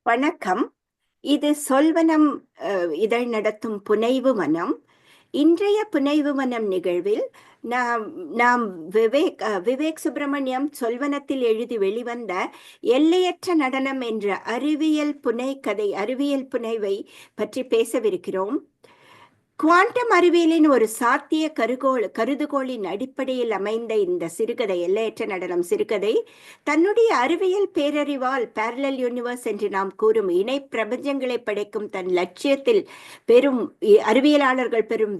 வணக்கம். இது சொல்வனம் இதழ் நடத்தும் புனைவு மனம். இன்றைய புனைவு மனம் நிகழ்வில் நாம் நாம் விவேக் சுப்பிரமணியம் சொல்வனத்தில் எழுதி வெளிவந்த எல்லையற்ற நடனம் என்ற அறிவியல் புனைவை பற்றி பேசவிருக்கிறோம். குவாண்டம் அறிவியலின் ஒரு சாத்திய கருதுகோளின் அடிப்படையில் அமைந்த இந்த சிறுகதை, எல்லையற்ற நடனம் சிறுகதை, தன்னுடைய அறிவியல் பேரறிவால் பேரலல் யூனிவர்ஸ் என்று நாம் கூறும் இணை பிரபஞ்சங்களை படைக்கும் தன் லட்சியத்தில் அறிவியலாளர்கள் பெறும்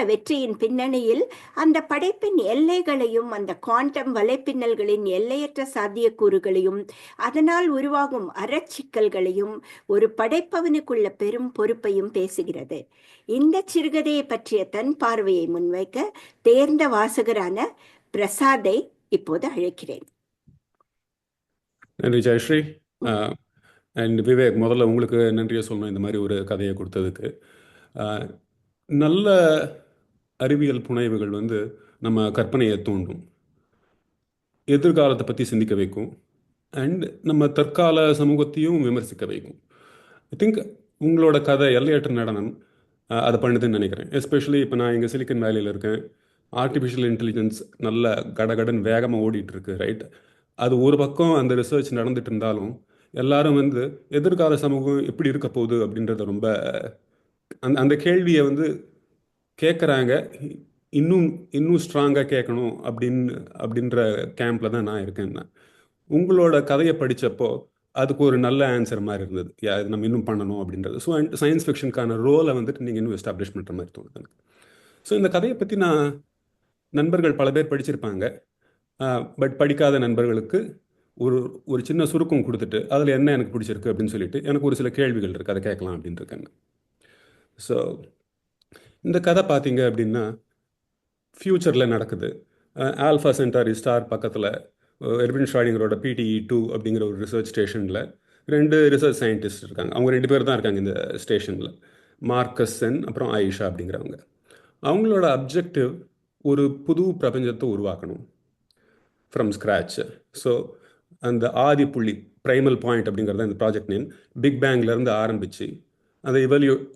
வெற்றியின் பின்னணியில் அந்த படைப்பின் எல்லைகளையும் அந்த குவாண்டம் வலைப்பின்னல்களின் எல்லையற்ற சாத்தியக்கூறுகளையும் அதனால் உருவாகும் அறச்சிக்கல்களையும் ஒரு படைப்பவனுக்குள்ள பெரும் பொறுப்பையும் பேசுகிறது. இந்த சிறுகதையை பற்றிய தன் பார்வையை முன்வைக்க தேர்ந்த வாசகரான பிரசாத்தை இப்போது அழைக்கிறேன். நன்றி ஜெயஸ்ரீ. அண்ட் விவேக், முதல்ல உங்களுக்கு நன்றியை சொல்லணும் இந்த மாதிரி ஒரு கதையை கொடுத்ததுக்கு. நல்ல அறிவியல் புனைவுகள் நம்ம கற்பனையை தூண்டும், எதிர்காலத்தை பற்றி சிந்திக்க வைக்கும், அண்ட் நம்ம தற்கால சமூகத்தையும் விமர்சிக்க வைக்கும். ஐ திங்க் உங்களோட கதை எல்லையற்ற நடனம் அதை பண்ணுதுன்னு நினைக்கிறேன். எஸ்பெஷலி இப்போ நான் இங்கே சிலிக்கன் வேலியில் இருக்கேன். ஆர்டிஃபிஷியல் இன்டெலிஜென்ஸ் நல்ல கடகடன் வேகமாக ஓடிட்டுருக்கு, ரைட்? அது ஒரு பக்கம் அந்த ரிசர்ச் நடந்துட்டு இருந்தாலும் எல்லாரும் எதிர்கால சமூகம் எப்படி இருக்க போகுது அப்படின்றத ரொம்ப அந்த கேள்வியை கேட்குறாங்க. இன்னும் இன்னும் ஸ்ட்ராங்காக கேட்கணும் அப்படின்ற கேம்பில் தான் நான் இருக்கேன். உங்களோட கதையை படித்தப்போ அதுக்கு ஒரு நல்ல ஆன்சர் மாதிரி இருந்தது. இது நம்ம இன்னும் பண்ணணும் அப்படின்றது. ஸோ சயின்ஸ் ஃபிக்ஷனுக்கான ரோலை நீங்கள் இன்னும் எஸ்டாப்ளிஷ் பண்ணுற மாதிரி தோணுது எனக்கு. ஸோ இந்த கதையை பற்றி நண்பர்கள் பல பேர் படிச்சிருப்பாங்க. பட் படிக்காத நண்பர்களுக்கு ஒரு ஒரு சின்ன சுருக்கம் கொடுத்துட்டு அதில் என்ன எனக்கு பிடிச்சிருக்கு அப்படின்னு சொல்லிட்டு எனக்கு ஒரு சில கேள்விகள் இருக்குது, அதை கேட்கலாம் அப்படின்னு இருக்காங்க. ஸோ இந்த கதை பார்த்தீங்க அப்படின்னா ஃப்யூச்சரில் நடக்குது. ஆல்ஃபா சென்டாரி ஸ்டார் பக்கத்தில் எர்வின் ஷ்ராடிங்கரோட PTE-2 அப்படிங்கிற ஒரு ரிசர்ச் ஸ்டேஷனில் 2 ரிசர்ச் சயின்டிஸ்ட் இருக்காங்க. அவங்க 2 பேர் தான் இருக்காங்க இந்த ஸ்டேஷனில், மார்க்கஸ் சென் அப்புறம் ஆயிஷா அப்படிங்கிறவங்க. அவங்களோட அப்ஜெக்டிவ் ஒரு புது பிரபஞ்சத்தை உருவாக்கணும் ஃப்ரம் ஸ்க்ராட்ச். ஸோ அந்த ஆதி புள்ளி, ப்ரைமல் பாயிண்ட் அப்படிங்கிறது அந்த ப்ராஜெக்ட் நேம். பிக் பேங்லேருந்து ஆரம்பித்து அதை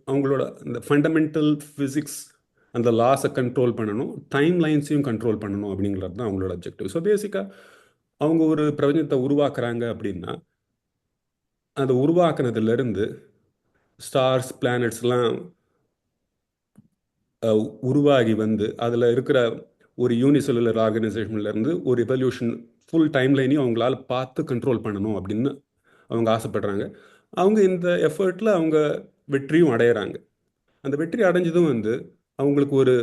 அவங்களோட அந்த ஃபண்டமெண்டல் ஃபிசிக்ஸ், அந்த லாஸை கண்ட்ரோல் பண்ணணும், டைம் லைன்ஸையும் கண்ட்ரோல் பண்ணணும் அப்படிங்கிறது தான் அவங்களோட அப்ஜெக்டிவ். ஸோ பேசிக்காக அவங்க ஒரு பிரபஞ்சத்தை உருவாக்குறாங்க அப்படின்னா அதை உருவாக்குனதுலேருந்து ஸ்டார்ஸ், பிளானட்ஸ்லாம் உருவாகி அதில் இருக்கிற ஒரு யூனிசெல்லுலர் ஆர்கனைசேஷன்லேருந்து ஒரு எவல்யூஷன் ஃபுல் டைம் லைனையும் அவங்களால பார்த்து கண்ட்ரோல் பண்ணணும் அப்படின்னு அவங்க ஆசைப்படுறாங்க. அவங்க இந்த எஃபர்ட்டில் அவங்க வெற்றியும் அடையிறாங்க. அந்த வெற்றி அடைஞ்சதும் அவங்களுக்கு ஒரு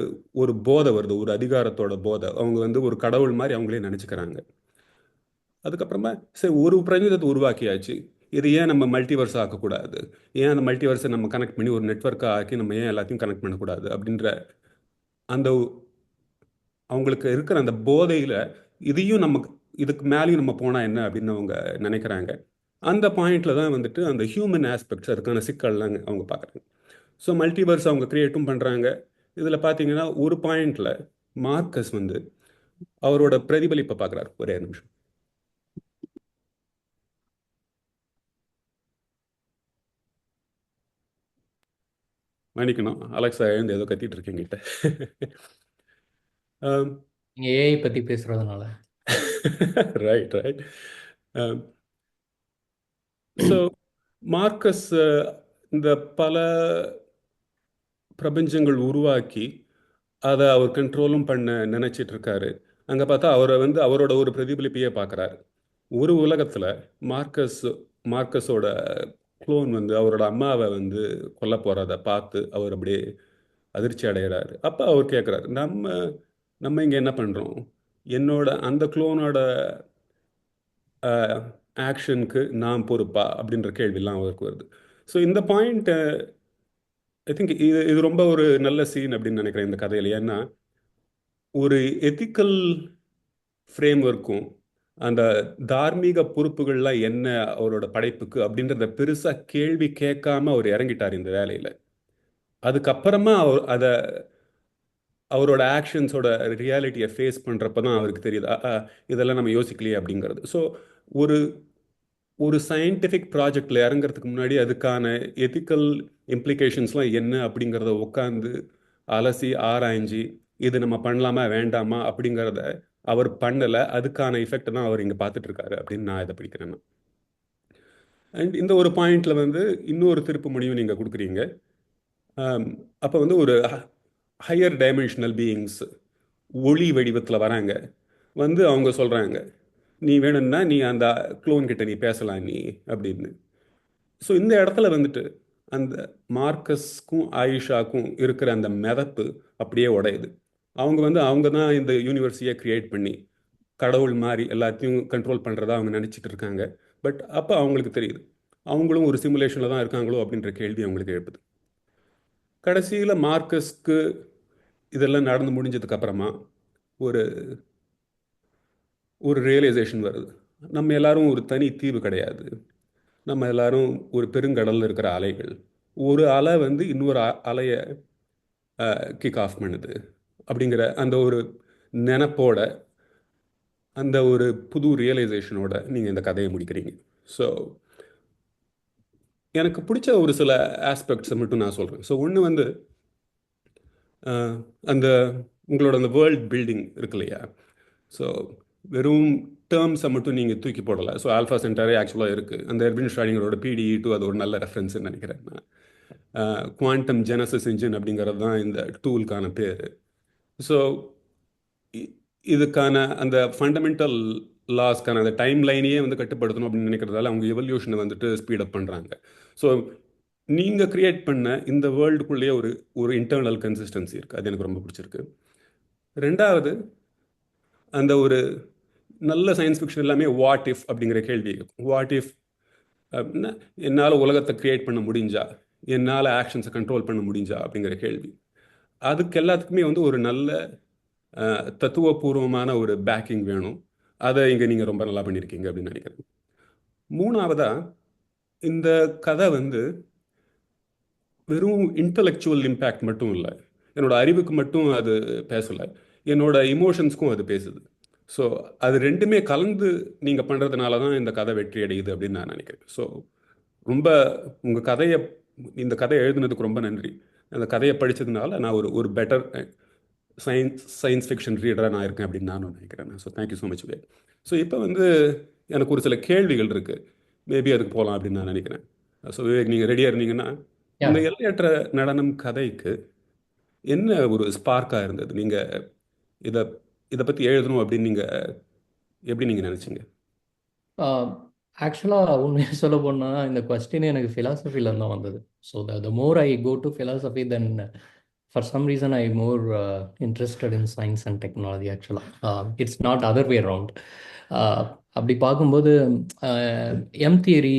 ஒரு போதை வருது, ஒரு அதிகாரத்தோட போதை. அவங்க ஒரு கடவுள் மாதிரி அவங்களே நினச்சிக்கிறாங்க. அதுக்கப்புறமா சரி, ஒரு பிரபஞ்சத்தை உருவாக்கியாச்சு, இது ஏன் நம்ம மல்டிவர்ஸ் ஆக்கக்கூடாது, ஏன் அந்த மல்டிவர்ஸை நம்ம கனெக்ட் பண்ணி ஒரு நெட்வொர்க்காக ஆக்கி நம்ம ஏன் எல்லாத்தையும் கனெக்ட் பண்ணக்கூடாது அப்படின்ற அந்த அவங்களுக்கு இருக்கிற அந்த போதையில் இதையும் இதுக்கு மேலேயும் நம்ம போனால் என்ன அப்படின்னு அவங்க நினைக்கிறாங்க. அந்த பாயிண்டில் தான் அந்த ஹியூமன் ஆஸ்பெக்ட்ஸ், அதுக்கான சிக்கல்லாம் அவங்க பார்க்குறாங்க. ஸோ மல்டிவர்ஸ் அவங்க க்ரியேட்டும் பண்ணுறாங்க. இதில் பார்த்தீங்கன்னா ஒரு பாயிண்டில் மார்க்கஸ் அவரோட பிரதிபலிப்பை பார்க்குறாரு. ஒரே நிமிஷம். மன்னிக்கணும், அலெக்ஸா எழுந்து ஏதோ கத்திட்டு இருக்கீங்கிட்ட. நீங்கள் ஏஐ பற்றி பேசுகிறதுனால. Right right. ஸோ மார்க்கஸ் இந்த பல பிரபஞ்சங்கள் உருவாக்கி அதை அவர் கண்ட்ரோலும் பண்ண நினச்சிட்டு இருக்காரு. அங்கே பார்த்தா அவரை அவரோட ஒரு பிரதிபலிப்பையே பார்க்குறாரு. ஒரு உலகத்தில் மார்க்கஸோட க்ளோன் அவரோட அம்மாவை கொல்ல போகிறத பார்த்து அவர் அப்படியே அதிர்ச்சி அடைகிறாரு. அப்போ அவர் கேட்குறாரு, நம்ம இங்கே என்ன பண்ணுறோம், என்னோட அந்த க்ளோனோட ஆக்ஷனுக்கு நான் பொறுப்பா அப்படின்ற கேள்விலாம் அவருக்கு வருது. ஸோ இந்த பாயிண்ட் ஐ திங்க் இது ரொம்ப ஒரு நல்ல சீன் அப்படின்னு நினைக்கிறேன் இந்த கதையில். ஏன்னா ஒரு எத்திக்கல் ஃப்ரேம் ஒர்க்கும் அந்த தார்மீக பொறுப்புகள்லாம் என்ன அவரோட படைப்புக்கு அப்படின்றத பெருசாக கேள்வி கேட்காம அவர் இறங்கிட்டார் இந்த வேலையில். அதுக்கப்புறமா அவரோட ஆக்ஷன்ஸோட ரியாலிட்டியை ஃபேஸ் பண்ணுறப்ப தான் அவருக்கு தெரியுது, இதெல்லாம் நம்ம யோசிக்கலையே அப்படிங்கிறது. ஸோ ஒரு ஒரு சயின்டிஃபிக் ப்ராஜெக்டில் இறங்குறதுக்கு முன்னாடி அதுக்கான எத்திக்கல் இம்ப்ளிகேஷன்ஸ்லாம் என்ன அப்படிங்கிறத உட்காந்து அலசி ஆராய்ஞ்சு இது நம்ம பண்ணலாமா வேண்டாமா அப்படிங்கிறத அவர் பண்ணலை. அதுக்கான எஃபெக்ட் தான் அவர் இங்கே பார்த்துட்டு இருக்காரு அப்படின்னு நான் இதை பிடிக்கிறேன். அண்ட் இந்த ஒரு பாயிண்ட்ல வந்து இன்னொரு திருப்பு முடிவும் நீங்கள் கொடுக்குறீங்க. அப்போ வந்து ஒரு ஹையர் டைமென்ஷனல் பீயிங்ஸ் ஒளி வடிவத்தில் வராங்க, வந்து அவங்க சொல்கிறாங்க நீ வேணும்னா நீ அந்த க்ளோன் கிட்ட நீ பேசலாம் நீ அப்படின்னு. ஸோ இந்த இடத்துல வந்துட்டு அந்த மார்க்கஸ்க்கும் ஆயிஷாக்கும் இருக்கிற அந்த மிதப்பு அப்படியே உடையுது. அவங்க வந்து அவங்க தான் இந்த யூனிவர்சிட்டியை கிரியேட் பண்ணி கடவுள் மாதிரி எல்லாத்தையும் கண்ட்ரோல் பண்ணுறதா அவங்க நினச்சிட்டு இருக்காங்க. பட் அப்போ அவங்களுக்கு தெரியுது அவங்களும் ஒரு சிமுலேஷனில் தான் இருக்காங்களோ அப்படின்ற கேள்வி அவங்களுக்கு எழுப்புது. கடைசியில் மார்க்கஸ்க்கு இதெல்லாம் நடந்து முடிஞ்சதுக்கு அப்புறமா ஒரு ஒரு ரியலைசேஷன் வருது, நம்ம எல்லாரும் ஒரு தனி தீவு கிடையாது, நம்ம எல்லாரும் ஒரு பெருங்கடலில் இருக்கிற அலைகள். ஒரு அலை வந்து இன்னொரு அலையை கிக் ஆஃப் பண்ணுது அப்படிங்கிற அந்த ஒரு நினப்போட, அந்த ஒரு புது ரியலைசேஷனோட நீங்கள் இந்த கதையை முடிக்கிறீங்க. ஸோ எனக்கு பிடிச்ச ஒரு சில ஆஸ்பெக்ட்ஸை மட்டும் நான் சொல்கிறேன். ஸோ ஒன்று வந்து அந்த உங்களோட அந்த வேர்ல்ட் பில்டிங் இருக்கு இல்லையா? ஸோ வெறும் டேர்ம்ஸை மட்டும் நீங்கள் தூக்கி போடலை. ஸோ ஆல்ஃபா சென்டரே ஆக்சுவலாக இருக்குது. அந்த எர்வின் ஷ்ரைடிங்கரோட PDE2 அது ஒரு நல்ல ரெஃபரன்ஸ்ன்னு நினைக்கிறேன் நான். குவாண்டம் ஜெனசிஸ் இன்ஜின் அப்படிங்கிறது தான் இந்த டூலுக்கான பேர். ஸோ இதுக்கான அந்த ஃபண்டமெண்டல் லாஸ்க்கான அந்த டைம் லைனையே வந்து கட்டுப்படுத்தணும் அப்படின்னு நினைக்கிறதால அவங்க எவல்யூஷனை வந்துட்டு ஸ்பீடப் பண்ணுறாங்க. ஸோ நீங்கள் க்ரியேட் பண்ண இந்த வேர்ல்டுக்குள்ளேயே ஒரு ஒரு இன்டர்னல் கன்சிஸ்டன்சி இருக்குது, அது எனக்கு ரொம்ப பிடிச்சிருக்கு. ரெண்டாவது, அந்த ஒரு நல்ல சயின்ஸ் ஃபிக்ஷன் எல்லாமே வாட் இஃப் அப்படிங்கிற கேள்வி. வாட் இஃப் அப்படின்னா என்னால் உலகத்தை க்ரியேட் பண்ண முடிஞ்சா, என்னால் ஆக்ஷன்ஸை கண்ட்ரோல் பண்ண முடிஞ்சா அப்படிங்கிற கேள்வி. அதுக்கு எல்லாத்துக்குமே வந்து ஒரு நல்ல தத்துவபூர்வமான ஒரு பேக்கிங் வேணும். அதை இங்கே நீங்கள் ரொம்ப நல்லா பண்ணியிருக்கீங்க அப்படின்னு நினைக்கிறேன். மூணாவதா, இந்த கதை வந்து வெறும் இன்டலெக்சுவல் இம்பேக்ட் மட்டும் இல்லை, என்னோட அறிவுக்கு மட்டும் அது பேசலை, என்னோட இமோஷன்ஸ்க்கும் அது பேசுது. ஸோ அது ரெண்டுமே கலந்து நீங்கள் பண்ணுறதுனால தான் இந்த கதை வெற்றி அடையுது அப்படின்னு நான் நினைக்கிறேன். ஸோ ரொம்ப உங்கள் கதையை, இந்த கதையை எழுதுனதுக்கு ரொம்ப நன்றி. அந்த கதையை படித்ததுனால நான் ஒரு ஒரு பெட்டர் சயின்ஸ் ஃபிக்ஷன் ரீடராக நான் இருக்கேன் அப்படின்னு நானும் நினைக்கிறேன். So thank you so much Vivek. So இப்போ வந்து எனக்கு ஒரு சில கேள்விகள் இருக்குது, மேபி அதுக்கு போகலாம் அப்படின்னு நான் நினைக்கிறேன். ஸோ விவேக், நீங்கள் ரெடியாக இருந்தீங்கன்னா, இந்த Yeah. எல்லையற்ற நடனம் கதைக்கு என்ன ஒரு ஸ்பார்க்காக இருந்தது? நீங்கள் இதை இதை பற்றி எழுதணும் அப்படின்னு எப்படி நீங்கள் நினச்சிங்க? ஆக்சுவலாக உண்மையாக சொல்ல போனால் இந்த கொஸ்டின் எனக்கு ஃபிலாசபிலேருந்து தான் வந்தது. So the more I go to philosophy then for some reason I more interested in science and technology. ஆக்சுவலாக it's not other way around. அப்படி பார்க்கும்போது எம் தியரி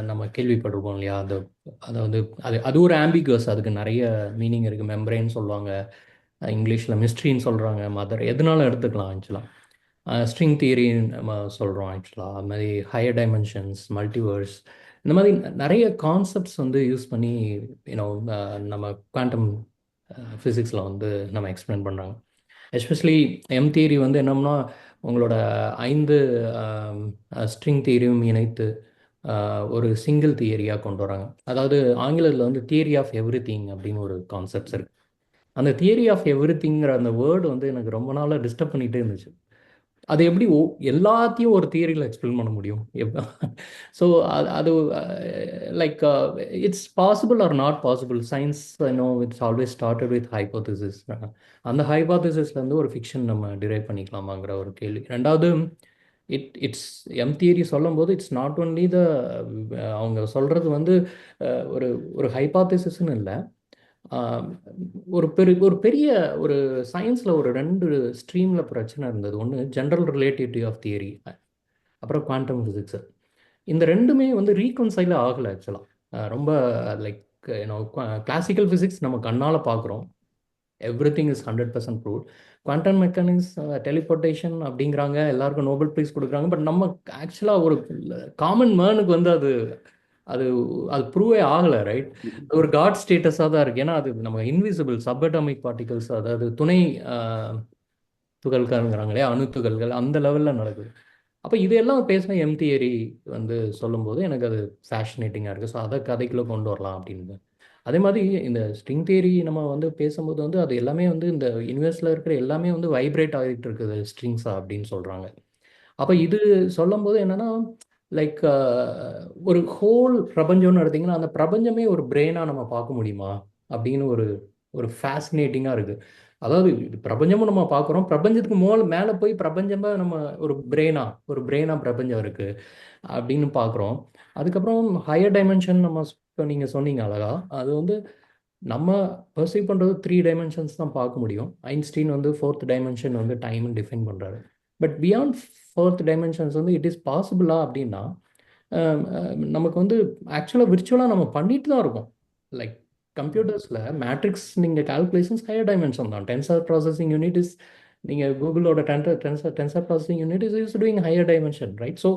நம்ம கேள்விப்பட்டிருக்கோம் இல்லையா? அதாவது அது ஒரு ஆம்பிகுவஸ், அதுக்கு நிறைய மீனிங் இருக்குது. மெம்பரேன்னு சொல்லுவாங்க, இங்கிலீஷில் மிஸ்ட்ரின்னு சொல்கிறாங்க, மதர் எதுனாலும் எடுத்துக்கலாம் ஆக்சுவலாக. ஸ்ட்ரிங் தியரி நம்ம சொல்கிறோம் ஆக்சுவலாக. அது மாதிரி ஹையர் டைமென்ஷன்ஸ், மல்டிவர்ஸ், இந்த மாதிரி நிறைய கான்செப்ட்ஸ் வந்து யூஸ் பண்ணி யூனோ நம்ம குவாண்டம் ஃபிசிக்ஸில் வந்து நம்ம எக்ஸ்பிளைன் பண்ணுறாங்க. எஸ்பெஷலி எம் தியரி வந்து என்னம்னா உங்களோட 5 ஸ்ட்ரிங் தியரியும் இணைத்து ஒரு சிங்கிள் தியரியாக கொண்டு வராங்க. அதாவது ஆங்கிலத்தில் வந்து தியரி ஆஃப் எவ்ரி திங் அப்படின்னு ஒரு கான்செப்ட்ஸ் இருக்குது. அந்த தியரி ஆஃப் எவ்ரி திங்கிற அந்த வேர்டு வந்து எனக்கு ரொம்ப நாளாக டிஸ்டர்ப் பண்ணிகிட்டே இருந்துச்சு. அது எப்படி எல்லாத்தையும் ஒரு தியரியில் எக்ஸ்பிளைன் பண்ண முடியும்? ஸோ அது like it's possible R not possible. Science it's always started with hypothesis. அந்த ஹைபோதிசிஸ்லேருந்து ஒரு ஃபிக்ஷன் நம்ம டிரைவ் பண்ணிக்கலாமாங்கிற ஒரு கேள்வி. ரெண்டாவது, இட்ஸ் எம் தியரி சொல்லும்போது இட்ஸ் நாட் ஒன்லி அவங்க சொல்கிறது வந்து ஒரு ஒரு ஹைபாத்திசிஸ்ன்னு இல்லை. ஒரு பெரிய ஒரு சயின்ஸில் ஒரு 2 ஸ்ட்ரீமில் பிரச்சனை இருந்தது. ஒன்று ஜென்ரல் ரிலேட்டிவிட்டி ஆஃப் தியரி, அப்புறம் குவாண்டம் ஃபிசிக்ஸு. இந்த ரெண்டுமே வந்து ரீகன்சைல் ஆகலை ஆக்சுவலாக. ரொம்ப லைக் கிளாசிக்கல் ஃபிசிக்ஸ் நம்ம கண்ணால் பார்க்குறோம், every thing is 100% proved. Quantum mechanics, teleportation அப்படிங்கிறாங்க, எல்லாருக்கும் நோபல் ப்ரைஸ் கொடுக்குறாங்க. பட் நம்ம ஆக்சுவலாக ஒரு காமன் மேனுக்கு வந்து அது அது அது ப்ரூவே ஆகலை, ரைட்? ஒரு காட் ஸ்டேட்டஸாக தான் இருக்குது. ஏன்னா அது நம்ம இன்விசிபிள் சப்அட்டாமிக் பார்ட்டிகல்ஸ், அதாவது துணை துகள்கள்ங்கிறாங்களே, அணு துகள்கள், அந்த லெவலில் நடக்குது. அப்போ இதெல்லாம் பேசின எம் தியரி வந்து சொல்லும்போது எனக்கு அது ஃபேஷினேட்டிங்காக இருக்குது. ஸோ அதை கதைக்குள்ளே கொண்டு வரலாம் அப்படின்னு. அதே மாதிரி இந்த ஸ்ட்ரிங் தியரி நம்ம வந்து பேசும்போது வந்து அது எல்லாமே வந்து இந்த யூனிவர்ஸில் இருக்கிற எல்லாமே வந்து வைப்ரேட் ஆகிட்டு இருக்குது ஸ்ட்ரிங்ஸா அப்படின்னு சொல்கிறாங்க. அப்போ இது சொல்லும்போது என்னன்னா லைக் ஒரு ஹோல் பிரபஞ்சம்னு எடுத்தீங்கன்னா அந்த பிரபஞ்சமே ஒரு பிரெயினாக நம்ம பார்க்க முடியுமா அப்படின்னு ஒரு ஒரு ஃபேசினேட்டிங்காக இருக்குது. அதாவது இது பிரபஞ்சமும் நம்ம பார்க்குறோம், பிரபஞ்சத்துக்கு மேலே போய் பிரபஞ்சமா நம்ம ஒரு பிரெயினா பிரபஞ்சம் இருக்குது அப்படின்னு பார்க்குறோம். அதுக்கப்புறம் ஹையர் டைமென்ஷன் நம்ம இப்போ நீங்கள் சொன்னீங்க அழகா, அது வந்து நம்ம பர்சீவ் பண்ணுறது 3 டைமென்ஷன்ஸ் தான் பார்க்க முடியும். ஐன்ஸ்டீன் வந்து 4th டைமென்ஷன் வந்து டைம்னு டிஃபைன் பண்ணுறாரு. பட் பியாண்ட் 4th டைமென்ஷன்ஸ் வந்து இட் இஸ் பாசிபிளா அப்படின்னா நமக்கு வந்து ஆக்சுவலாக விர்ச்சுவலாக நம்ம பண்ணிட்டு தான் இருக்கோம். லைக் கம்ப்யூட்டர்ஸில் மேட்ரிக்ஸ் நீங்கள் கால்குலேஷன்ஸ் ஹையர் டைமென்ஷன் தான். டென்சர் ப்ராசஸிங் யூனிட் இஸ் நீங்கள் கூகுளோட tensor processing unit is doing higher dimension, right? So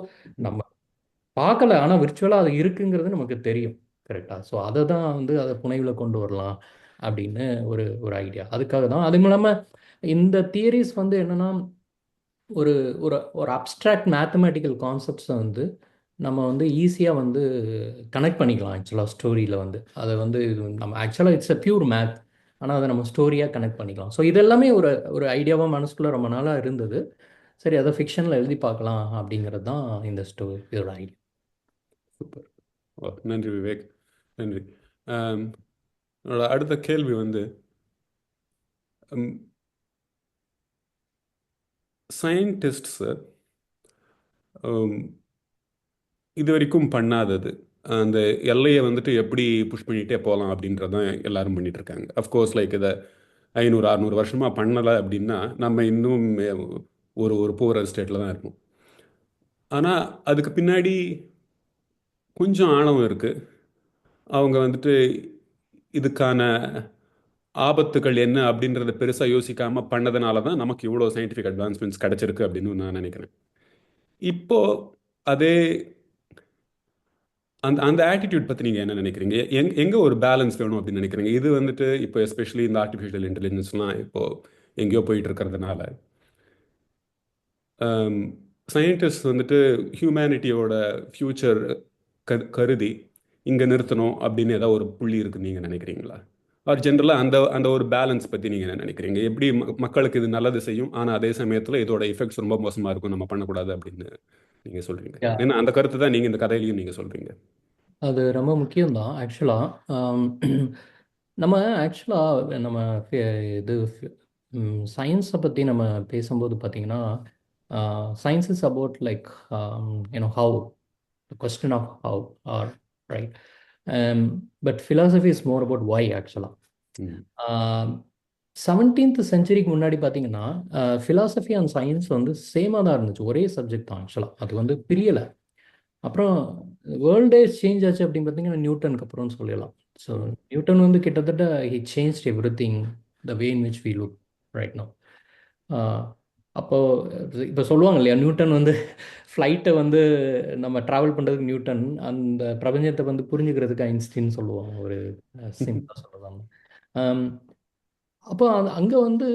நம்ம பார்க்கல, ஆனால் விர்ச்சுவலாக அது இருக்குங்கிறது நமக்கு தெரியும், கரெக்டாக? ஸோ அதை தான் வந்து அதை புனைவில் கொண்டு வரலாம் அப்படின்னு ஒரு ஒரு ஐடியா. அதுக்காக தான். அதுவும் இல்லாமல் இந்த தியரிஸ் வந்து என்னென்னா ஒரு ஒரு ஒரு அப்ட்ராக்ட் மேத்தமேட்டிக்கல் கான்செப்ட்ஸை வந்து நம்ம வந்து ஈஸியாக வந்து கனெக்ட் பண்ணிக்கலாம். ஆக்சுவலாக ஸ்டோரியில் வந்து அதை வந்து நம்ம ஆக்சுவலாக இட்ஸ் அ பியூர் மேத், ஆனால் அதை நம்ம ஸ்டோரியாக கனெக்ட் பண்ணிக்கலாம். ஸோ இதெல்லாமே ஒரு ஒரு ஐடியாவாக மனசுக்குள்ளே ரொம்ப நாளாக இருந்தது. சரி, அதை ஃபிக்ஷனில் எழுதி பார்க்கலாம் அப்படிங்கிறது தான் இந்த இதோட ஐடியா. சூப்பர். ஓ, நன்றி விவேக், நன்றி. என்னோட அடுத்த கேள்வி வந்து சயின்டிஸ்ட்ஸு இது வரைக்கும் பண்ணாதது, அந்த எல்லையை வந்துட்டு எப்படி புஷ் பண்ணிகிட்டே போகலாம் அப்படின்றதான் எல்லாரும் பண்ணிட்டு இருக்காங்க. அஃப்கோர்ஸ் லைக் இதை 500-600 வருஷமாக பண்ணலை அப்படின்னா நம்ம இன்னும் ஒரு ஒரு புவர் ஸ்டேட்டில் தான் இருப்போம். ஆனால் அதுக்கு பின்னாடி கொஞ்சம் ஆழம் இருக்குது. அவங்க வந்துட்டு இதுக்கான ஆபத்துகள் என்ன அப்படின்றத பெருசாக யோசிக்காமல் பண்ணதுனால தான் நமக்கு இவ்வளோ சயின்டிஃபிக் அட்வான்ஸ்மெண்ட்ஸ் கிடச்சிருக்கு அப்படின்னு நான் நினைக்கிறேன். இப்போது அதே அந்த அந்த ஆட்டிடியூட் பற்றி நீங்கள் என்ன நினைக்கிறீங்க? எங்கே ஒரு பேலன்ஸ் வேணும் அப்படின்னு நினைக்கிறீங்க? இது வந்துட்டு இப்போ எஸ்பெஷலி இந்த ஆர்டிஃபிஷியல் இன்டெலிஜென்ஸ்லாம் இப்போது எங்கேயோ போயிட்டு இருக்கிறதுனால சயின்டிஸ்ட் வந்துட்டு ஹியூமனிட்டியோட ஃப்யூச்சர் கருதி இங்கே நிறுத்தணும் அப்படின்னு ஏதாவது ஒரு புள்ளி இருக்குன்னு நீங்கள் நினைக்கிறீங்களா? ஆர் ஜென்ரலாக அந்த அந்த ஒரு பேலன்ஸ் பற்றி நீங்கள் என்ன நினைக்கிறீங்க? எப்படி மக்களுக்கு இது நல்லது செய்யும், ஆனால் அதே சமயத்தில் இதோட எஃபெக்ட்ஸ் ரொம்ப மோசமாக இருக்கும், நம்ம பண்ணக்கூடாது அப்படின்னு நீங்கள் சொல்கிறீங்க? ஏன்னா அந்த கருத்து தான் நீங்கள் இந்த கதையிலையும் நீங்கள் சொல்கிறீங்க. அது ரொம்ப முக்கியம்தான் ஆக்சுவலாக. நம்ம ஆக்சுவலாக நம்ம இது சயின்ஸை பற்றி நம்ம பேசும்போது பார்த்தீங்கன்னா science is about like how the question of how or right, but philosophy is more about why actually. 17th செஞ்சுரிக்கு முன்னாடி பார்த்தீங்கன்னா ஃபிலாசபி அண்ட் சயின்ஸ் வந்து சேமாக தான் இருந்துச்சு, ஒரே சப்ஜெக்ட் தான் ஆக்சுவலாக. அது வந்து பிரியலை. அப்புறம் வேர்ல்டே சேஞ்ச் ஆச்சு அப்படின்னு பார்த்தீங்கன்னா நியூட்டனுக்கு அப்புறம்னு சொல்லலாம். ஸோ நியூட்டன் வந்து கிட்டத்தட்ட he change everything the way in which we look right no. அப்போது இப்போ சொல்லுவாங்க இல்லையா, நியூட்டன் வந்து ஃப்ளைட்டை வந்து நம்ம ட்ராவல் பண்ணுறதுக்கு நியூட்டன், அந்த பிரபஞ்சத்தை வந்து புரிஞ்சுக்கிறதுக்கு ஐன்ஸ்டீன் சொல்லுவாங்க, ஒரு சிம்பிளாக சொல்லுவாங்க. அப்போ அங்கே வந்து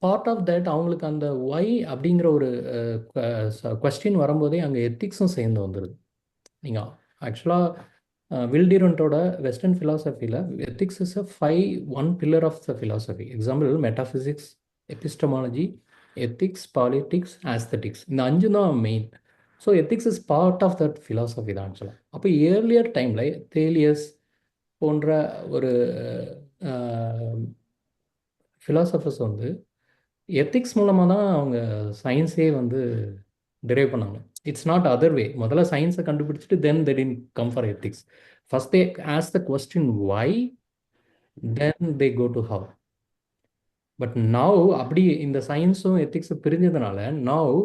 பார்ட் ஆஃப் தட் அவங்களுக்கு அந்த ஒய் அப்படிங்கிற ஒரு கொஸ்டின் வரும்போதே அங்கே எத்திக்ஸும் சேர்ந்து வந்துடுது. நீங்கள் ஆக்சுவலாக வில்டிரண்டோட வெஸ்டர்ன் ஃபிலாசபியில் ethics is one pillar of the philosophy. Example metaphysics, epistemology, ethics, politics, aesthetics, இந்த 5 தான் main. So ethics is part of that philosophy தான் ஆக்சுவலாக. அப்போ ஏர்லியர் டைமில் தேலியஸ் போன்ற ஒரு ஃபிலாசபர்ஸ் வந்து எத்திக்ஸ் மூலமாக தான் அவங்க சயின்ஸே வந்து டிரைவ் பண்ணாங்க. It's not other way. முதல்ல சயின்ஸை கண்டுபிடிச்சிட்டு then they did come for ethics. First they ask the question why, then they go to how. But now அப்படி இந்த சயின்ஸும் எத்திக்ஸும் பிரிஞ்சதுனால நவ்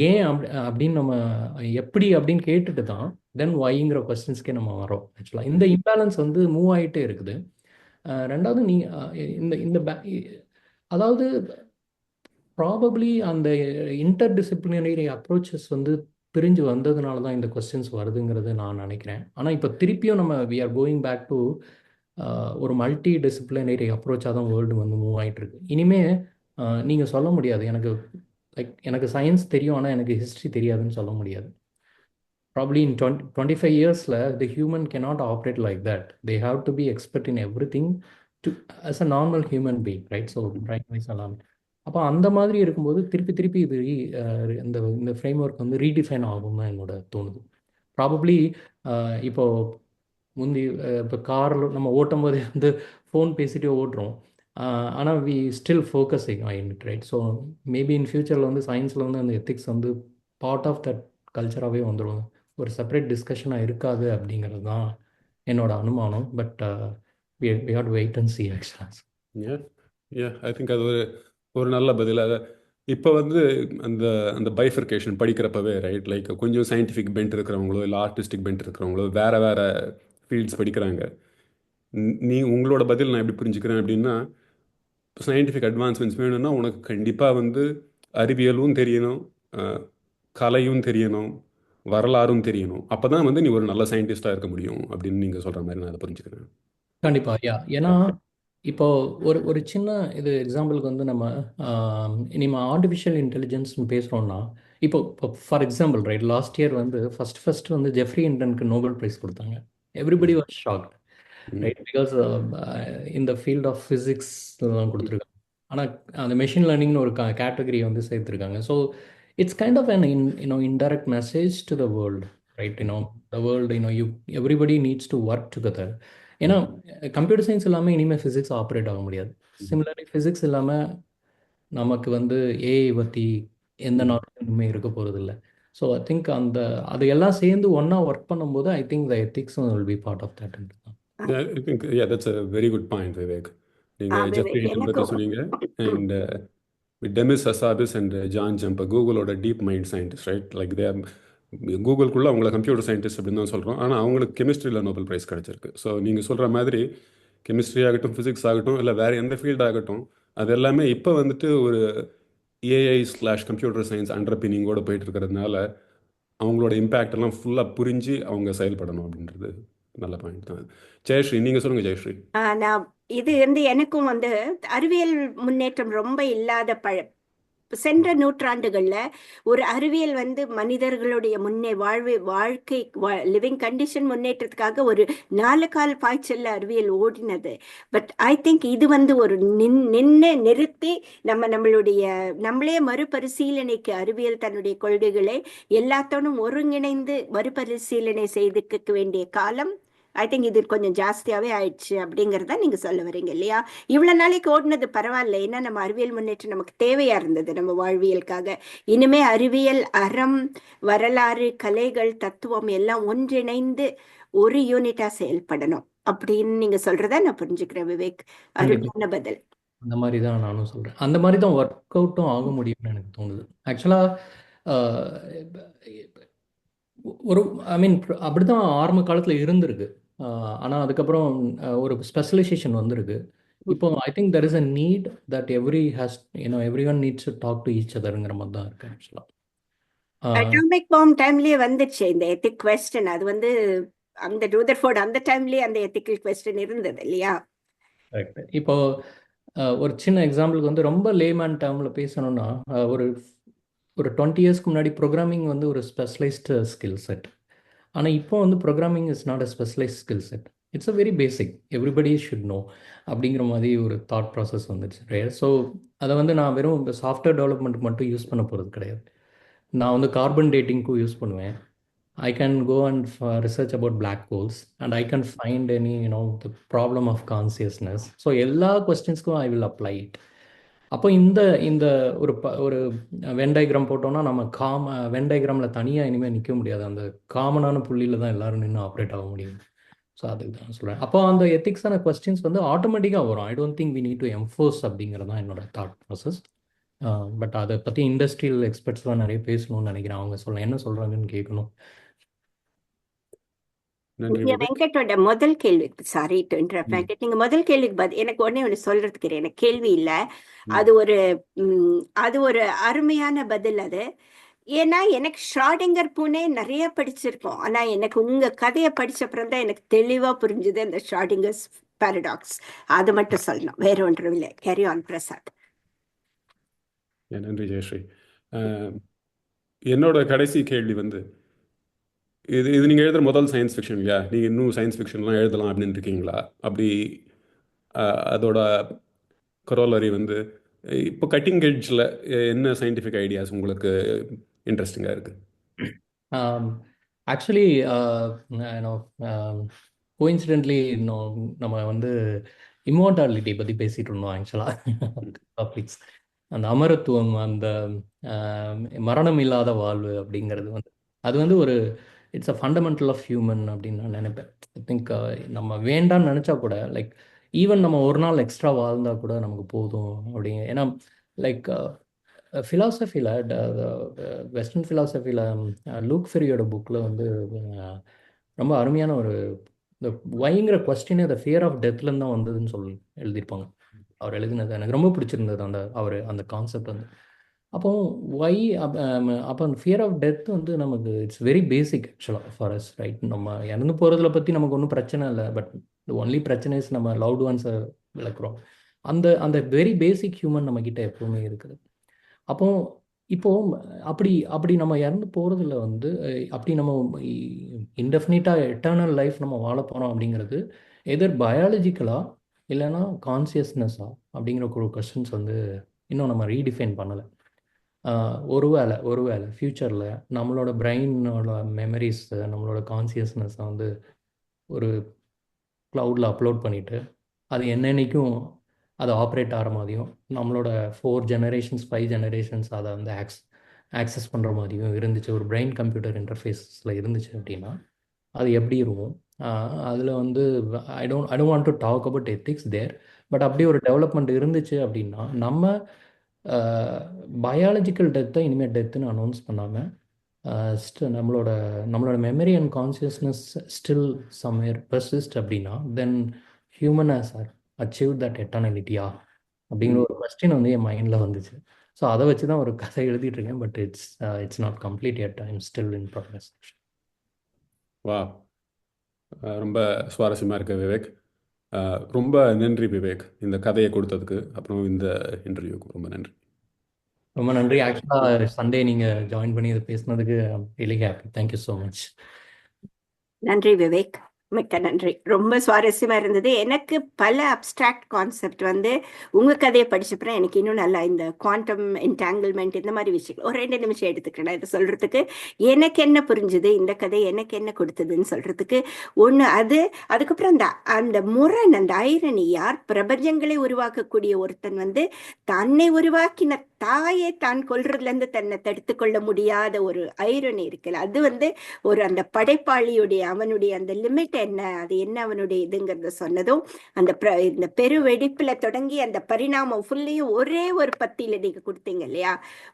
ஏன் அப்படின்னு நம்ம எப்படி அப்படின்னு கேட்டுட்டு தான் தென் ஒய்ங்கிற கொஸ்டின்ஸ்க்கே நம்ம வரோம். ஆக்சுவலாக இந்த இம்பேலன்ஸ் வந்து மூவ் ஆகிட்டே இருக்குது. ரெண்டாவது இந்த அதாவது ப்ராபப்ளி அந்த இன்டர்டிசிப்ளினரி அப்ரோச்சஸ் வந்து பிரிஞ்சு வந்ததுனால தான் இந்த கொஸ்டின்ஸ் வருதுங்கிறது நான் நினைக்கிறேன். ஆனால் இப்போ திருப்பியும் நம்ம we are going back to ஒரு மல்டி டிசிப்ளினரி அப்ரோச்சாக தான் வேர்ல்டு வந்து மூவ் ஆகிட்டு இருக்கு. இனிமேல் நீங்கள் சொல்ல முடியாது எனக்கு லைக் எனக்கு சயின்ஸ் தெரியும், ஆனால் எனக்கு ஹிஸ்ட்ரி தெரியாதுன்னு சொல்ல முடியாது. Probably in 25 years, the human cannot operate like that. They have to be expert in everything to as a normal human being, right? So, brain wise எல்லாமே. அப்போ அந்த மாதிரி இருக்கும்போது திருப்பி இது இந்த ஃப்ரேம் ஒர்க் வந்து ரீடிஃபைன் ஆகும்னு என்னோட தோணுது. ப்ராபப்ளி இப்போ முந்தி இப்போ காரில் நம்ம ஓட்டும் போதே வந்து ஃபோன் பேசிகிட்டே ஓட்டுறோம். ஆனால் we still focusing on it, right? So maybe in ஃபியூச்சரில் வந்து சயின்ஸில் வந்து அந்த எத்திக்ஸ் வந்து பார்ட் ஆஃப் தட் கல்ச்சராகவே வந்துடும். ஒரு செப்பரேட் டிஸ்கஷனாக இருக்காது அப்படிங்கிறது தான் என்னோட அனுமானம். But we have to wait and see actually. I think அது ஒரு நல்ல பதில். அதை இப்போ வந்து அந்த அந்த பைஃபர்கேஷன் படிக்கிறப்பவே, ரைட், லைக் கொஞ்சம் சயின்டிஃபிக் பென்ட் இருக்கிறவங்களோ இல்லை ஆர்டிஸ்டிக் பென்ட் இருக்கிறவங்களோ வேறு ஃபீல்ட்ஸ் படிக்கிறாங்க. உங்களோட பதில் நான் எப்படி புரிஞ்சுக்கிறேன் அப்படின்னா, சயின்டிஃபிக் அட்வான்ஸ்மெண்ட்ஸ் வேணும்னா உனக்கு கண்டிப்பாக வந்து அறிவியலும் தெரியணும், கலையும் தெரியணும், வரலாறும் தெரியணும். அப்போ தான் வந்து நீ ஒரு நல்ல சயின்டிஸ்டாக இருக்க முடியும் அப்படின்னு நீங்கள் சொல்கிற மாதிரி நான் அதை புரிஞ்சுக்கிறேன். கண்டிப்பாக, ஏன்னா இப்போ ஒரு சின்ன இது எக்ஸாம்பிளுக்கு வந்து நம்ம ஆர்டிஃபிஷியல் இன்டெலிஜென்ஸ்னு பேசுகிறோம்னா, இப்போ for example, right, last year வந்து ஃபர்ஸ்ட் வந்து ஜெஃப்ரி ஹிண்டனுக்கு நோபல் ப்ரைஸ் கொடுத்தாங்க. Everybody was shocked, right? Because இந்த ஃபீல்ட் ஆஃப் ஃபிசிக்ஸ் தான் கொடுத்துருக்காங்க. ஆனால் அந்த மெஷின் லேர்னிங்னு ஒரு கேட்டகரி வந்து சேர்த்துருக்காங்க. So it's kind of an indirect message to the world, right? The world, everybody needs to work together. ஏன்னா கம்ப்யூட்டர் சயின்ஸ் இல்லாமல் இனிமேல் ஃபிசிக்ஸ் ஆப்ரேட் ஆக முடியாது. சிமிலர்லி ஃபிசிக்ஸ் இல்லாமல் நமக்கு வந்து ஏஐ பற்றி எந்த நாளுமே இருக்க போகிறது இல்லை. ஸோ ஐ திங்க் அது எல்லாம் சேர்ந்து ஒன்றா ஒர்க் பண்ணும்போது ஐ திங்க் த எத்திக்ஸும் will be part of that. I think, yeah, that's a very good point, Vivek. நீங்கள் ஜெஃப்ரி ஹிண்டன் பற்றி சொன்னீங்க. And with Demis Hassabis and John Jumper, கூகுளோட DeepMind scientist, right? Like கூகுளுக்குள்ளே அவங்கள computer scientist அப்படின்னு தான் சொல்கிறோம். ஆனால் அவங்களுக்கு கெமிஸ்ட்ரியில் நோபல் ப்ரைஸ் கிடச்சிருக்கு. ஸோ நீங்கள் சொல்கிற மாதிரி கெமிஸ்ட்ரி ஆகட்டும், ஃபிசிக்ஸ் ஆகட்டும், இல்லை வேறு எந்த ஃபீல்ட் ஆகட்டும், அது எல்லாமே இப்போ வந்துட்டு ஒரு AI/கம்ப்யூட்டர் சயின்ஸ் அண்டர்பின்னிங்கோடு போயிட்டு இருக்கிறதுனால அவங்களோட இம்பேக்ட் எல்லாம் ஃபுல்லாக புரிஞ்சு அவங்க செயல்படணும் அப்படின்றது நல்ல பாயிண்ட் தான். ஜெயஸ்ரீ, நீங்கள் சொல்லுங்கள் ஜெயஸ்ரீ. நான் இது வந்து எனக்கும் வந்து அறிவியல் முன்னேற்றம் ரொம்ப இல்லாத சென்ற நூற்றாண்டுகள்ல ஒரு அறிவியல் வந்து மனிதர்களுடைய வாழ்க்கை லிவிங் கண்டிஷன் முன்னேற்றத்துக்காக ஒரு 4 கால் பாய்ச்சல்ல அறிவியல் ஓடினது. பட் ஐ திங்க் இது வந்து ஒரு நிறுத்தி நம்மளே மறுபரிசீலனைக்கு அறிவியல் தன்னுடைய கொள்கைகளை எல்லாத்தோடும் ஒருங்கிணைந்து மறுபரிசீலனை செய்துக்க வேண்டிய காலம் ஐ திங்க் இது கொஞ்சம் ஜாஸ்தியாவே ஆயிடுச்சு அப்படிங்கறத நீங்க சொல்ல வரீங்க இல்லையா? இவ்வளவு நாளைக்கு ஓடினது பரவாயில்ல, ஏன்னா நம்ம அறிவியல் முன்னேற்றம் நமக்கு தேவையா இருந்தது நம்ம வாழ்வியலுக்காக. இனிமே அறிவியல், அறம், வரலாறு, கலைகள், தத்துவம் எல்லாம் ஒன்றிணைந்து ஒரு யூனிட்டா செயல்படணும் அப்படின்னு நீங்க சொல்றத நான் புரிஞ்சுக்கிறேன் விவேக். அருமையான பதில். அந்த மாதிரி தான் நானும் சொல்றேன். அந்த மாதிரி தான் ஒர்க் அவுட்டும் ஆக முடியும்னு எனக்கு தோணுது. ஆக்சுவலா ஒரு அப்படிதான் ஆரம்ப காலத்தில் இருந்திருக்கு. ஆனால் அதுக்கப்புறம் ஒரு ஸ்பெஷலைசேஷன் வந்திருக்கு. இப்போ I think there is a need that everyone needs to talk to each அதர்ங்கிற மாதிரி தான் இருக்கு ஆக்சுவலா. அட்டாமிக் பாம் டைம்லயே வந்துச்சு இந்த எத்திக் குவெஸ்டன். அது வந்து அந்த ரூதர்ஃபோர்ட் அந்த டைம்லயே அந்த எத்திக்கல் குவெஸ்டன் இருந்தது இல்லையா? இப்போ ஒரு சின்ன எக்ஸாம்பிளுக்கு வந்து ரொம்ப லேமேன் டேர்மில் பேசணும்னா, ஒரு 20 இயர்ஸ்க்கு முன்னாடி ப்ரோக்ராமிங் வந்து ஒரு ஸ்பெஷலைஸ்டு ஸ்கில் செட். ஆனால் இப்போ வந்து programming is not a specialised skill set. It's a very basic, everybody should know அப்படிங்கிற மாதிரி ஒரு தாட் ப்ராசஸ் வந்துச்சு. ஸோ அதை வந்து நான் வெறும் சாஃப்ட்வேர் டெவலப்மெண்ட்டுக்கு மட்டும் யூஸ் பண்ண போகிறது கிடையாது. நான் வந்து கார்பன் டேட்டிங்க்கும் யூஸ் பண்ணுவேன். I can go and research about black holes and I can find any, the problem of consciousness. So எல்லா கொஸ்டின்ஸ்க்கும் I will apply it. அப்போ இந்த ஒரு வென் டயக்ராம் போட்டோம்னா நம்ம வென் டயக்ராமில் தனியாக இனிமேல் நிற்க முடியாது. அந்த காமனான புள்ளியில் தான் எல்லாரும் நின்று ஆப்ரேட் ஆக முடியும். ஸோ அதுக்கு தான் சொல்கிறேன். அப்போ அந்த எத்திக்ஸான கொஸ்டின்ஸ் வந்து ஆட்டோமேட்டிக்காக வரும். I don't think we need to enforce அப்படிங்கிறது தான் என்னோட தாட் ப்ராசஸ். பட் அதை பற்றி இண்டஸ்ட்ரியல் எக்ஸ்பர்ட்ஸ் தான் நிறைய பேசணும்னு நினைக்கிறேன். அவங்க என்ன சொல்கிறாங்கன்னு கேட்கணும். வெங்கட்டோட முதல் கேள்வி, சாரி டு இன்டரப்ட், நீங்க முதல் கேள்விக்கு எனக்கு ஒண்ணு சொல்றதுக்கு எனக்கு கேள்வி இல்ல, அது ஒரு அருமையான பதில் அது. ஏன்னா எனக்கு ஷ்ராடிங்கர் பூனே நிறைய படிச்சிருக்கோம். ஆனா எனக்கு உங்க கதையை படிச்ச அப்புறம் தான் எனக்கு தெளிவா புரிஞ்சுது அந்த ஷ்ராடிங்கர்ஸ் பாரடாக்ஸ். அது மட்டும் சொல்லணும், வேற ஒன்றும் இல்லை. Carry on Prasad. நன்றி ஜெயஸ்ரீ. அஹ், என்னோட கடைசி கேள்வி வந்து இது நீங்கள் எழுதுகிற முதல் சயின்ஸ் ஃபிக்ஷன் இல்லையா? நீங்கள் இன்னும் சயின்ஸ் ஃபிக்ஷன்லாம் எழுதலாம் அப்படின்னு இருக்கீங்களா? அப்படி அதோட கரோலரி வந்து இப்போ கட்டிங் எட்ஜில் என்ன சயின்டிஃபிக் ஐடியாஸ் உங்களுக்கு இன்ட்ரெஸ்டிங்காக இருக்குது? ஆக்சுவலி யூனோ கோயின்சிடென்ட்லி இன்னும் நம்ம வந்து இம்மோர்டாலிட்டி பற்றி பேசிகிட்டு இருந்தோம் ஆக்சுவலாக டாபிக்ஸ். அந்த அமரத்துவம், அந்த மரணம் இல்லாத வாழ்வு அப்படிங்கிறது வந்து அது வந்து ஒரு it's a fundamental of human அப்படின்னு நான் நினைப்பேன். ஐ திங்க் நம்ம வேண்டாம்னு நினச்சா கூட லைக் ஈவன் நம்ம ஒரு நாள் எக்ஸ்ட்ரா வாழ்ந்தா கூட நமக்கு போதும் அப்படிங்க. ஏன்னா லைக் ஃபிலாசபியில் வெஸ்டர்ன் ஃபிலாசபியில் லூக் ஃபெரியோட புக்கில் வந்து ரொம்ப அருமையான ஒரு இந்த வைங்கிற கொஸ்டினே அந்த ஃபியர் ஆஃப் டெத்லேருந்து தான் வந்ததுன்னு சொல்லி எழுதியிருப்பாங்க. அவர் எழுதினது எனக்கு ரொம்ப பிடிச்சிருந்தது. அந்த கான்செப்ட் வந்து அப்போ வை அப்போ அந்த ஃபியர் ஆஃப் டெத் வந்து நமக்கு இட்ஸ் வெரி பேசிக் ஆக்சுவலாக ஃபார் அஸ், ரைட்? நம்ம இறந்து போகிறதுல பற்றி நமக்கு ஒன்றும் பிரச்சனை இல்லை. பட் ஒன்லி பிரச்சனை இஸ் நம்ம லவ்டு ஒன்ஸை விளக்குறோம். அந்த அந்த வெரி பேசிக் ஹியூமன் நம்மக்கிட்ட எப்பவுமே இருக்குது. அப்போ இப்போ அப்படி அப்படி நம்ம இறந்து போகிறதுல வந்து அப்படி நம்ம இன்டெஃபினிட்டாக எட்டர்னல் லைஃப் நம்ம வாழ போகிறோம் அப்படிங்கிறது எதர் பயாலஜிக்கலா இல்லைன்னா கான்சியஸ்னஸா அப்படிங்கிற ஒரு கொஸ்டின்ஸ் வந்து இன்னும் நம்ம ரீடிஃபைன் பண்ணலை. ஒருவேளை ஃப்யூச்சரில் நம்மளோட பிரெயினோட மெமரிஸ், நம்மளோட கான்சியஸ்னஸை வந்து ஒரு க்ளவுடில் அப்லோட் பண்ணிவிட்டு அது என்னென்னைக்கும் அதை ஆப்ரேட் ஆகிற மாதிரியும் நம்மளோட 4 ஜெனரேஷன்ஸ் 5 ஜெனரேஷன்ஸ் அதை வந்து ஆக்சஸ் பண்ணுற மாதிரியும் இருந்துச்சு, ஒரு பிரெயின் கம்ப்யூட்டர் இன்டர்ஃபேஸில் இருந்துச்சு அப்படின்னா அது எப்படி இருக்கும்? அதில் வந்து I don't want to talk about ethics there. But அப்படி ஒரு டெவலப்மெண்ட் இருந்துச்சு அப்படின்னா நம்ம பயாலஜிக்கல் டெத்தை இனிமேல் டெத்துன்னு அனௌன்ஸ் பண்ணாமல் நம்மளோட memory and consciousness still somewhere persist அப்படின்னா then human has achieve that எட்டர்னலிட்டியா அப்படிங்கிற ஒரு கொஸ்டின் வந்து என் மைண்டில் வந்துச்சு. ஸோ அதை வச்சு தான் ஒரு கதை எழுதிட்டு இருக்கேன். But it's not complete yet. I am still in progress. வா, ரொம்ப சுவாரஸ்யமாக இருக்கு விவேக். ரொம்ப நன்றி விவேக், இந்த கதையை கொடுத்ததுக்கு. அப்புறம் இந்த இன்டர்வியூக்கு ரொம்ப நன்றி. ரொம்ப நன்றி. ஆக்சுவலாக சண்டே நீங்கள் ஜாயின் பண்ணி இதை பேசுனதுக்கு really happy. Thank you so much. நன்றி விவேக், மிக்க நன்றி. ரொம்ப சுவாரஸ்யமா இருந்தது. எனக்கு பல அப்டிராக்ட் கான்செப்ட் வந்து உங்க கதையை படிச்சப்பறம் எனக்கு இன்னும் நல்லா இந்த குவாண்டம் என்டாங்கிள்மெண்ட் இந்த மாதிரி விஷயங்கள் ஒரு 2 நிமிஷம் எடுத்துக்கிறேன் இதை சொல்றதுக்கு. எனக்கு என்ன புரிஞ்சுது, இந்த கதை எனக்கு என்ன கொடுத்ததுன்னு சொல்றதுக்கு ஒண்ணு அதுக்கப்புறம் அந்த முரண், அந்த ஐரணி, யார் பிரபஞ்சங்களை உருவாக்கக்கூடிய ஒருத்தன் வந்து தன்னை உருவாக்கின தாயை தான் கொல்றதுல இருந்து தன்னை தடுத்து கொள்ள முடியாத ஒரு ஐரணி இருக்குல்ல, அது வந்து ஒரு அந்த படைப்பாளியுடைய அவனுடைய அந்த லிமிட் என்ன, அது என்ன அவனுடைய இதுங்கிறத சொன்னதும், இந்த பெரு வெடிப்புல தொடங்கி அந்த பரிணாமம் ஃபுல்லையும் ஒரே ஒரு பத்தியில நீங்க கொடுத்தீங்க இல்லையா,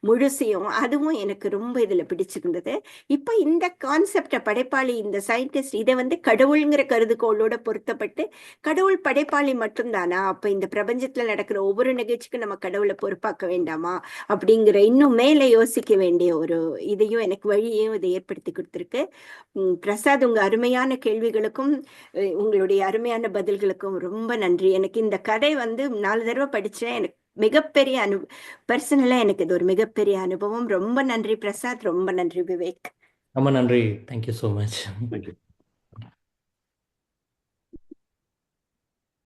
முழுசையும், அதுவும் எனக்கு ரொம்ப இதுல பிடிச்சிருந்தது. இப்ப இந்த கான்செப்ட படைப்பாளி, இந்த சயின்டிஸ்ட் இதை வந்து கடவுளுங்கிற கருதுகோளோட பொருத்தப்பட்டு கடவுள் படைப்பாளி மட்டும்தானா, அப்ப இந்த பிரபஞ்சத்துல நடக்கிற ஒவ்வொரு நிகழ்ச்சிக்கும் நம்ம கடவுளை பொறுப்பாக்க வேண்டாமா அப்படிங்கிற இன்னும் மேல யோசிக்க வேண்டிய ஒரு இதையும் எனக்கு வழியையும் இதை ஏற்படுத்தி கொடுத்திருக்கு. பிரசாத், உங்க அருமையான கேள்விகளுக்கும் உங்களுடைய அருமையான பதில்களுக்கும் ரொம்ப நன்றி. எனக்கு இந்த கதை வந்து 4 தடவை படிச்சேன். எனக்கு மிகப்பெரிய பர்சனலா எனக்கு இது ஒரு மிகப்பெரிய அனுபவம். ரொம்ப நன்றி பிரசாத், ரொம்ப நன்றி விவேக். ரொம்ப நன்றி. Thank you so much. தேங்க்யூ.